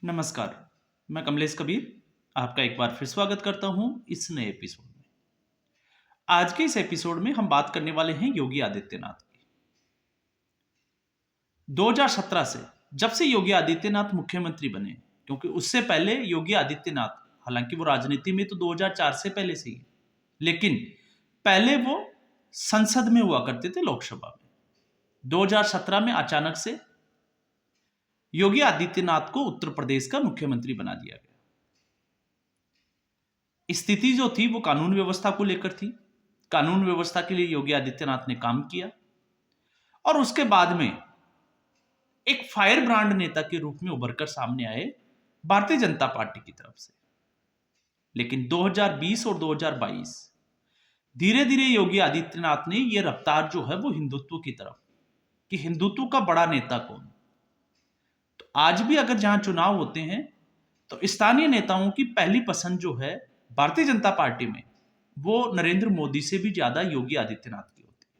नमस्कार, मैं कमलेश कबीर आपका एक बार फिर स्वागत करता हूं इस नए एपिसोड में। आज के इस एपिसोड में हम बात करने वाले हैं योगी आदित्यनाथ की। 2017 से जब से योगी आदित्यनाथ मुख्यमंत्री बने, क्योंकि उससे पहले योगी आदित्यनाथ, हालांकि वो राजनीति में तो 2004 से पहले से ही, लेकिन पहले वो संसद में हुआ करते थे, लोकसभा में। 2017 में अचानक से योगी आदित्यनाथ को उत्तर प्रदेश का मुख्यमंत्री बना दिया गया। स्थिति जो थी वो कानून व्यवस्था को लेकर थी। कानून व्यवस्था के लिए योगी आदित्यनाथ ने काम किया और उसके बाद में एक फायर ब्रांड नेता के रूप में उभरकर सामने आए भारतीय जनता पार्टी की तरफ से। लेकिन 2020 और 2022 धीरे धीरे योगी आदित्यनाथ ने यह रफ्तार जो है वो हिंदुत्व की तरफ, कि हिंदुत्व का बड़ा नेता कौन। तो आज भी अगर जहां चुनाव होते हैं तो स्थानीय नेताओं की पहली पसंद जो है भारतीय जनता पार्टी में, वो नरेंद्र मोदी से भी ज्यादा योगी आदित्यनाथ की होती है।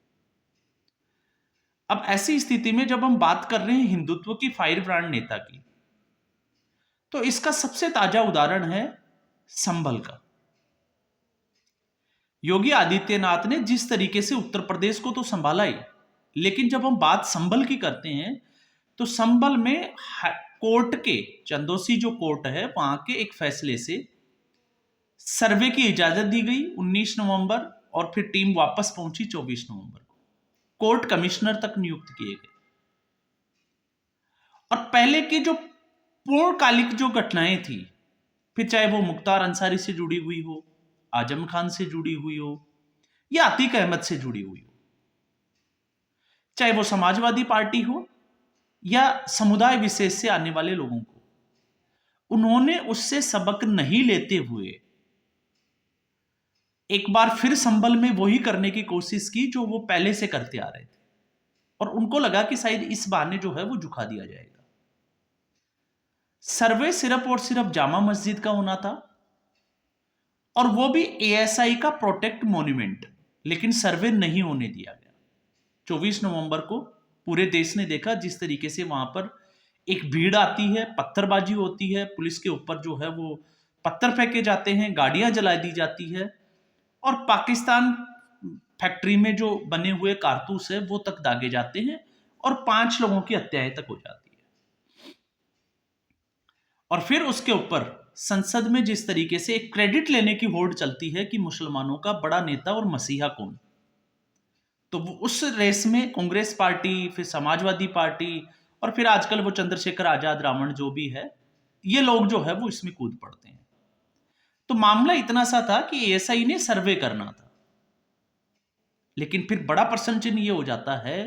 अब ऐसी स्थिति में जब हम बात कर रहे हैं हिंदुत्व की फायर ब्रांड नेता की, तो इसका सबसे ताजा उदाहरण है संभल का। योगी आदित्यनाथ ने जिस तरीके से उत्तर प्रदेश को तो संभाला ही, लेकिन जब हम बात संभल की करते हैं तो संभल में कोर्ट के, चंदोसी जो कोर्ट है वहां के एक फैसले से सर्वे की इजाजत दी गई 19 नवंबर, और फिर टीम वापस पहुंची 24 नवंबर को। कोर्ट कमिश्नर तक नियुक्त किए गए। और पहले की जो पूर्णकालिक जो घटनाएं थी, फिर चाहे वो मुख्तार अंसारी से जुड़ी हुई हो, आजम खान से जुड़ी हुई हो, या अतीक अहमद से जुड़ी हुई हो, चाहे वो समाजवादी पार्टी हो या समुदाय विशेष से आने वाले लोगों को, उन्होंने उससे सबक नहीं लेते हुए एक बार फिर संभल में वही करने की कोशिश की जो वो पहले से करते आ रहे थे। और उनको लगा कि शायद इस बहाने जो है वो झुका दिया जाएगा। सर्वे सिर्फ और सिर्फ जामा मस्जिद का होना था, और वो भी एएसआई का प्रोटेक्ट मॉन्यूमेंट, लेकिन सर्वे नहीं होने दिया गया। 24 नवंबर को पूरे देश ने देखा जिस तरीके से वहां पर एक भीड़ आती है, पत्थरबाजी होती है, पुलिस के ऊपर जो है वो पत्थर फेंके जाते हैं, गाड़ियां जला दी जाती है, और पाकिस्तान फैक्ट्री में जो बने हुए कारतूस है वो तक दागे जाते हैं, और 5 लोगों की हत्याएं तक हो जाती है। और फिर उसके ऊपर संसद में जिस तरीके से एक क्रेडिट लेने की होड़ चलती है कि मुसलमानों का बड़ा नेता और मसीहा कौन, तो वो उस रेस में कांग्रेस पार्टी, फिर समाजवादी पार्टी, और फिर आजकल वो चंद्रशेखर आजाद रावण जो भी है, ये लोग जो है वो इसमें कूद पड़ते हैं। तो मामला इतना सा था कि एएसआई ने सर्वे करना था, लेकिन फिर बड़ा प्रश्न चिन्ह ये हो जाता है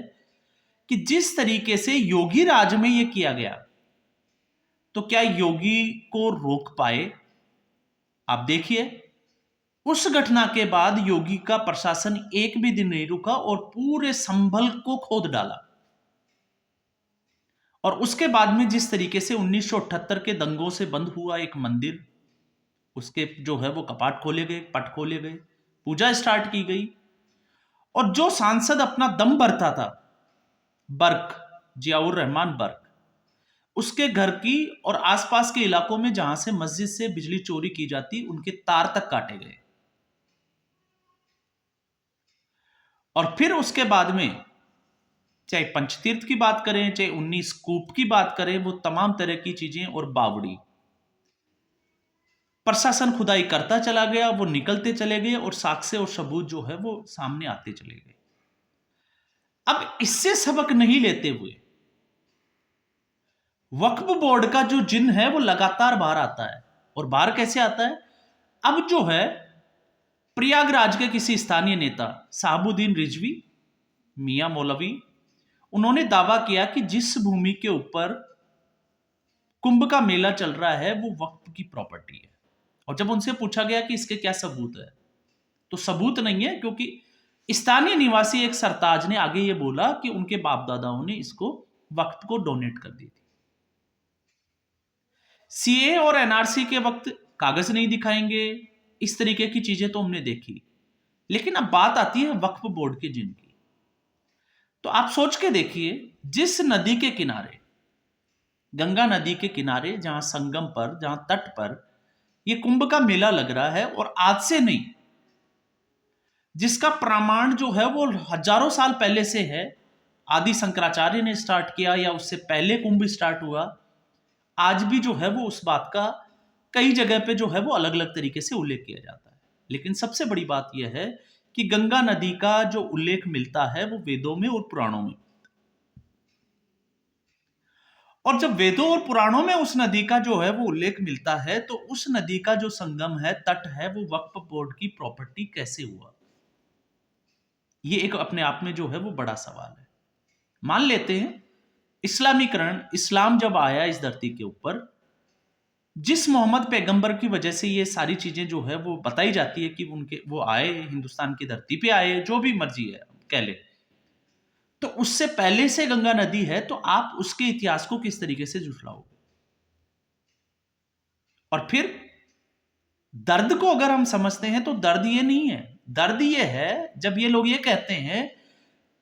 कि जिस तरीके से योगी राज में ये किया गया, तो क्या योगी को रोक पाए। आप देखिए, उस घटना के बाद योगी का प्रशासन एक भी दिन नहीं रुका और पूरे संभल को खोद डाला। और उसके बाद में जिस तरीके से 1978 के दंगों से बंद हुआ एक मंदिर, उसके जो है वो कपाट खोले गए, पट खोले गए, पूजा स्टार्ट की गई, और जो सांसद अपना दम भरता था, बर्क, जियाउर रहमान बर्क, उसके घर की और आसपास के इलाकों में जहां से मस्जिद से बिजली चोरी की जाती, उनके तार तक काटे गए। और फिर उसके बाद में चाहे पंचतीर्थ की बात करें, चाहे 19 कूप की बात करें, वो तमाम तरह की चीजें और बावड़ी, प्रशासन खुदाई करता चला गया, वो निकलते चले गए, और साक्ष्य और सबूत जो है वो सामने आते चले गए। अब इससे सबक नहीं लेते हुए वक्फ बोर्ड का जो जिन है वो लगातार बाहर आता है। और बाहर कैसे आता है? अब जो है प्रयागराज के किसी स्थानीय नेता साहबुद्दीन रिजवी, मियां मौलवी, उन्होंने दावा किया कि जिस भूमि के ऊपर कुंभ का मेला चल रहा है वो वक्फ की प्रॉपर्टी है। और जब उनसे पूछा गया कि इसके क्या सबूत है, तो सबूत नहीं है, क्योंकि स्थानीय निवासी एक सरताज ने आगे ये बोला कि उनके बाप दादाओं ने इसको वक्फ को डोनेट कर दी थी। सीए और एनआरसी के वक्त कागज नहीं दिखाएंगे, इस तरीके की चीजें तो हमने देखी। लेकिन अब बात आती है वक्फ बोर्ड के जिन की। तो आप सोच के देखिए, जिस नदी के किनारे गंगा नदी के किनारे, जहां संगम पर, जहां तट पर ये कुंभ का मेला लग रहा है, और आज से नहीं, जिसका प्रमाण जो है वो हजारों साल पहले से है। आदि शंकराचार्य ने स्टार्ट किया या उससे पहले कुंभ स्टार्ट हुआ। आज भी जो है वो उस बात का कई जगह पे जो है वो अलग अलग तरीके से उल्लेख किया जाता है। लेकिन सबसे बड़ी बात यह है कि गंगा नदी का जो उल्लेख मिलता है वो वेदों में और पुराणों में। और जब वेदों और पुराणों में उस नदी का जो है वो उल्लेख मिलता है, तो उस नदी का जो संगम है, तट है, वो वक्फ बोर्ड की प्रॉपर्टी कैसे हुआ? ये एक अपने आप में जो है वो बड़ा सवाल है। मान लेते हैं इस्लामीकरण, इस्लाम जब आया इस धरती के ऊपर, जिस मोहम्मद पैगंबर की वजह से ये सारी चीजें जो है वो बताई जाती है कि उनके वो आए, हिंदुस्तान की धरती पे आए, जो भी मर्जी है कह ले, तो उससे पहले से गंगा नदी है, तो आप उसके इतिहास को किस तरीके से जुटलाओगे? और फिर दर्द को अगर हम समझते हैं तो दर्द ये नहीं है, दर्द ये है जब ये लोग ये कहते हैं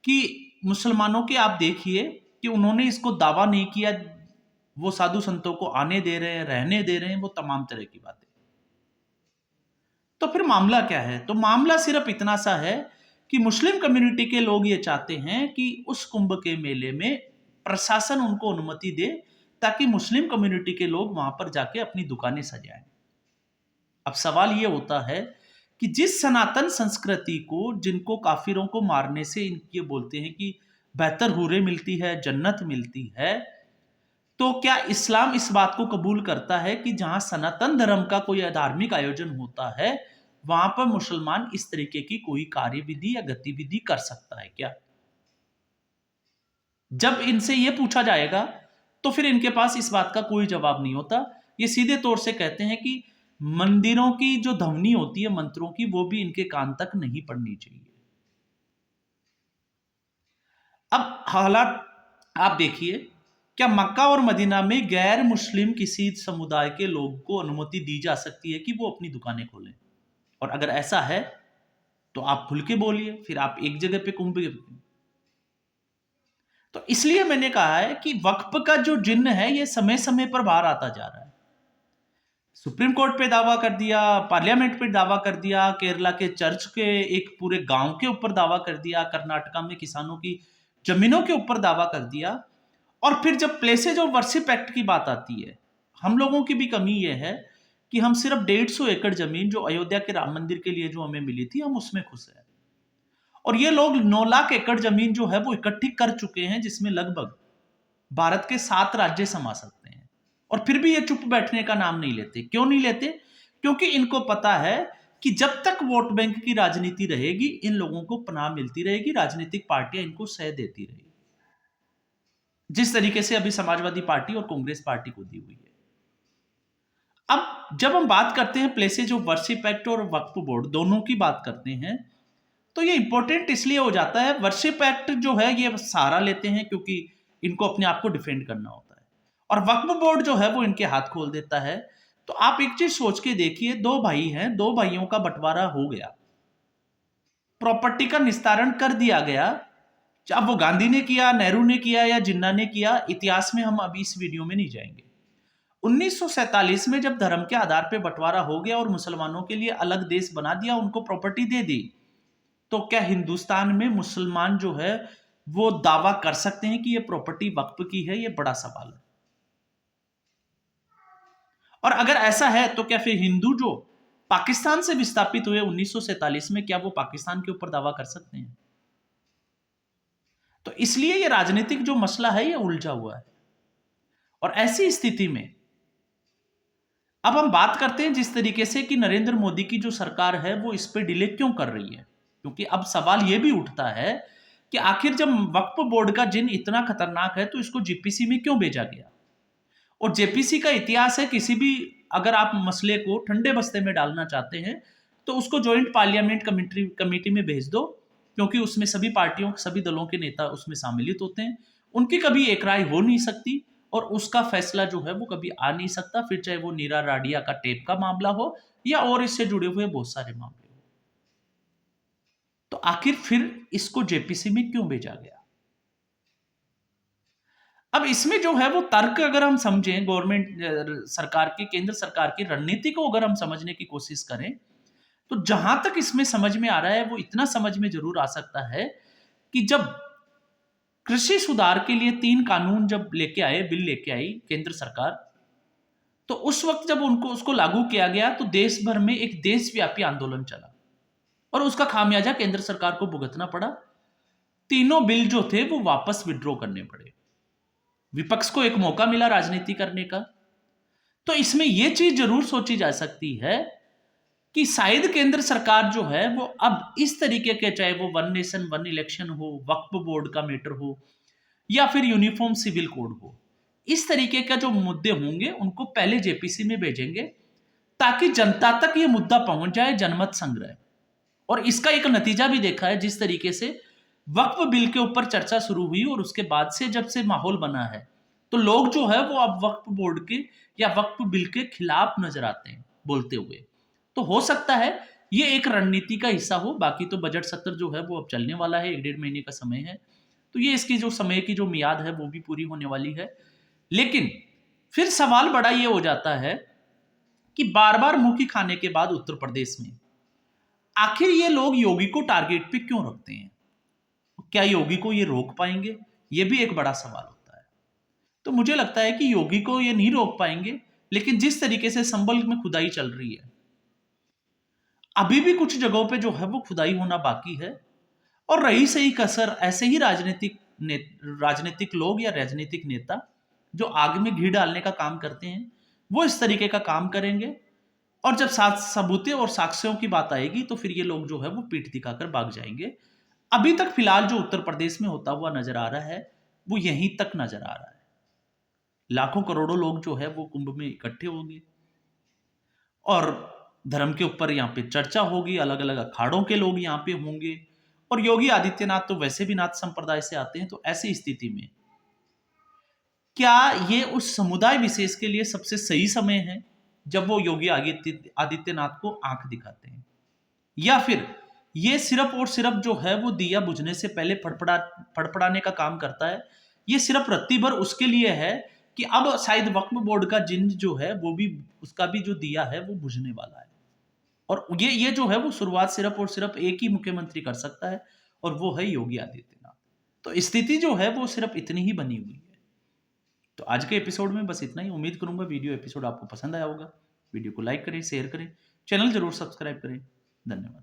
कि मुसलमानों के, आप देखिए कि उन्होंने इसको दावा नहीं किया, वो साधु संतों को आने दे रहे हैं, रहने दे रहे हैं, वो तमाम तरह की बातें। तो फिर मामला क्या है? तो मामला सिर्फ इतना सा है कि मुस्लिम कम्युनिटी के लोग ये चाहते हैं कि उस कुंभ के मेले में प्रशासन उनको अनुमति दे, ताकि मुस्लिम कम्युनिटी के लोग वहां पर जाके अपनी दुकानें सजाएं। अब सवाल ये होता है कि जिस सनातन संस्कृति को, जिनको काफिरों को मारने से ये बोलते हैं कि बेहतर हूरें मिलती है, जन्नत मिलती है, तो क्या इस्लाम इस बात को कबूल करता है कि जहां सनातन धर्म का कोई धार्मिक आयोजन होता है, वहां पर मुसलमान इस तरीके की कोई कार्यविधि या गतिविधि कर सकता है क्या? जब इनसे यह पूछा जाएगा, तो फिर इनके पास इस बात का कोई जवाब नहीं होता। ये सीधे तौर से कहते हैं कि मंदिरों की जो ध्वनि होती है मंत्रों की, वो भी इनके कान तक नहीं पड़नी चाहिए। अब हालात आप देखिए, क्या मक्का और मदीना में गैर मुस्लिम किसी समुदाय के लोग को अनुमति दी जा सकती है कि वो अपनी दुकानें खोलें? और अगर ऐसा है तो आप खुल के बोलिए, फिर आप एक जगह पे कुंभ। तो इसलिए मैंने कहा है कि वक्फ का जो जिन्न है ये समय समय पर बाहर आता जा रहा है। सुप्रीम कोर्ट पे दावा कर दिया, पार्लियामेंट पे दावा कर दिया, केरला के चर्च के एक पूरे गांव के ऊपर दावा कर दिया, कर्नाटका में किसानों की जमीनों के ऊपर दावा कर दिया। और फिर जब प्लेसेज ऑफ वर्शिप एक्ट की बात आती है, हम लोगों की भी कमी यह है कि हम सिर्फ 150 एकड़ जमीन जो अयोध्या के राम मंदिर के लिए जो हमें मिली थी, हम उसमें खुश हैं। और ये लोग 9 लाख एकड़ जमीन जो है वो इकट्ठी कर चुके हैं, जिसमें लगभग भारत के 7 राज्य समा सकते हैं। और फिर भी ये चुप बैठने का नाम नहीं लेते। क्यों नहीं लेते? क्योंकि इनको पता है कि जब तक वोट बैंक की राजनीति रहेगी, इन लोगों को पनाह मिलती रहेगी, राजनीतिक पार्टियां इनको सह देती रहेगी, जिस तरीके से अभी समाजवादी पार्टी और कांग्रेस पार्टी को दी हुई है। अब जब हम बात करते हैं प्लेसेज ऑफ वर्शिप एक्ट और वक्फ बोर्ड दोनों की बात करते हैं, तो ये इंपॉर्टेंट इसलिए हो जाता है, वर्शिप एक्ट जो है ये सहारा लेते हैं क्योंकि इनको अपने आप को डिफेंड करना होता है, और वक्फ बोर्ड जो है वो इनके हाथ खोल देता है। तो आप एक चीज सोच के देखिए, 2 भाई हैं, 2 भाइयों का बंटवारा हो गया, प्रॉपर्टी का निस्तारण कर दिया गया। अब वो गांधी ने किया, नेहरू ने किया या जिन्ना ने किया, इतिहास में हम अभी इस वीडियो में नहीं जाएंगे। 1947 में जब धर्म के आधार पर बंटवारा हो गया और मुसलमानों के लिए अलग देश बना दिया, उनको प्रॉपर्टी दे दी, तो क्या हिंदुस्तान में मुसलमान जो है वो दावा कर सकते हैं कि ये प्रॉपर्टी वक्फ की है? ये बड़ा सवाल है। और अगर ऐसा है तो क्या फिर हिंदू जो पाकिस्तान से विस्थापित हुए 1947 में, क्या वो पाकिस्तान के ऊपर दावा कर सकते हैं? तो इसलिए ये राजनीतिक जो मसला है ये उलझा हुआ है। और ऐसी स्थिति में अब हम बात करते हैं जिस तरीके से कि नरेंद्र मोदी की जो सरकार है वो इस पे डिले क्यों कर रही है, क्योंकि अब सवाल यह भी उठता है कि आखिर जब वक्फ बोर्ड का जिन इतना खतरनाक है तो इसको जेपीसी में क्यों भेजा गया? और जेपीसी का इतिहास है, किसी भी अगर आप मसले को ठंडे बस्ते में डालना चाहते हैं तो उसको ज्वाइंट पार्लियामेंट कमेटी में भेज दो, क्योंकि उसमें सभी पार्टियों, सभी दलों के नेता उसमें सम्मिलित होते हैं, उनकी कभी एक राय हो नहीं सकती और उसका फैसला जो है वो कभी आ नहीं सकता, फिर चाहे वो नीरा राडिया का टेप का मामला हो या और इससे जुड़े हुए बहुत सारे मामले हो। तो आखिर फिर इसको जेपीसी में क्यों भेजा गया? अब इसमें जो है वो तर्क अगर हम समझें, गवर्नमेंट सरकार की, केंद्र सरकार की रणनीति को अगर हम समझने की कोशिश करें, तो जहां तक इसमें समझ में आ रहा है वो इतना समझ में जरूर आ सकता है कि जब कृषि सुधार के लिए 3 कानून जब लेके आए, बिल लेके आई केंद्र सरकार, तो उस वक्त जब उनको उसको लागू किया गया तो देश भर में एक देशव्यापी आंदोलन चला और उसका खामियाजा केंद्र सरकार को भुगतना पड़ा। तीनों बिल जो थे वो वापस विड्रॉ करने पड़े। विपक्ष को एक मौका मिला राजनीति करने का। तो इसमें यह चीज जरूर सोची जा सकती है कि शायद केंद्र सरकार जो है वो अब इस तरीके के, चाहे वो वन नेशन वन इलेक्शन हो, वक्फ बोर्ड का मैटर हो, या फिर यूनिफॉर्म सिविल कोड हो, इस तरीके का जो मुद्दे होंगे उनको पहले जेपीसी में भेजेंगे ताकि जनता तक ये मुद्दा पहुंच जाए, जनमत संग्रह। और इसका एक नतीजा भी देखा है, जिस तरीके से वक्फ बिल के ऊपर चर्चा शुरू हुई और उसके बाद से जब से माहौल बना है, तो लोग जो है वो अब वक्फ बोर्ड के या वक्फ बिल के खिलाफ नजर आते हैं बोलते हुए। तो हो सकता है ये एक रणनीति का हिस्सा हो। बाकी तो बजट सत्र जो है वो अब चलने वाला है, 1-1.5 महीने का समय है, तो ये इसकी जो समय की जो मियाद है वो भी पूरी होने वाली है। लेकिन फिर सवाल बड़ा ये हो जाता है कि बार बार मुंह की खाने के बाद उत्तर प्रदेश में आखिर ये लोग योगी को टारगेट पे क्यों रखते हैं? क्या योगी को ये रोक पाएंगे? ये भी एक बड़ा सवाल होता है। तो मुझे लगता है कि योगी को ये नहीं रोक पाएंगे, लेकिन जिस तरीके से संभल में खुदाई चल रही है, अभी भी कुछ जगहों पे जो है वो खुदाई होना बाकी है। और रही सही कसर, ऐसे ही राजनीतिक लोग या राजनीतिक नेता जो आग में घी डालने का काम करते हैं, वो इस तरीके का काम करेंगे। और जब सबूते और साक्ष्यों की बात आएगी तो फिर ये लोग जो है वो पीठ दिखाकर भाग जाएंगे। अभी तक फिलहाल जो उत्तर प्रदेश में होता हुआ नजर आ रहा है वो यहीं तक नजर आ रहा है। लाखों करोड़ों लोग जो है वो कुंभ में इकट्ठे होंगे और धर्म के ऊपर यहाँ पे चर्चा होगी, अलग अलग अखाड़ों के लोग यहाँ पे होंगे। और योगी आदित्यनाथ तो वैसे भी नाथ संप्रदाय से आते हैं, तो ऐसी स्थिति में क्या ये उस समुदाय विशेष के लिए सबसे सही समय है जब वो योगी आदित्यनाथ को आंख दिखाते हैं, या फिर ये सिर्फ और सिर्फ जो है वो दिया बुझने से पहले फड़फड़ाने का काम करता है? ये सिर्फ रत्ती भर उसके लिए है कि अब शायद वक्फ बोर्ड का जिन जो है वो भी, उसका भी जो दिया है वो बुझने वाला है। और ये जो है वो शुरुआत सिर्फ और सिर्फ एक ही मुख्यमंत्री कर सकता है, और वो है योगी आदित्यनाथ। तो स्थिति जो है वो सिर्फ इतनी ही बनी हुई है। तो आज के एपिसोड में बस इतना ही। उम्मीद करूंगा वीडियो एपिसोड आपको पसंद आया होगा। वीडियो को लाइक करें, शेयर करें, चैनल जरूर सब्सक्राइब करें। धन्यवाद।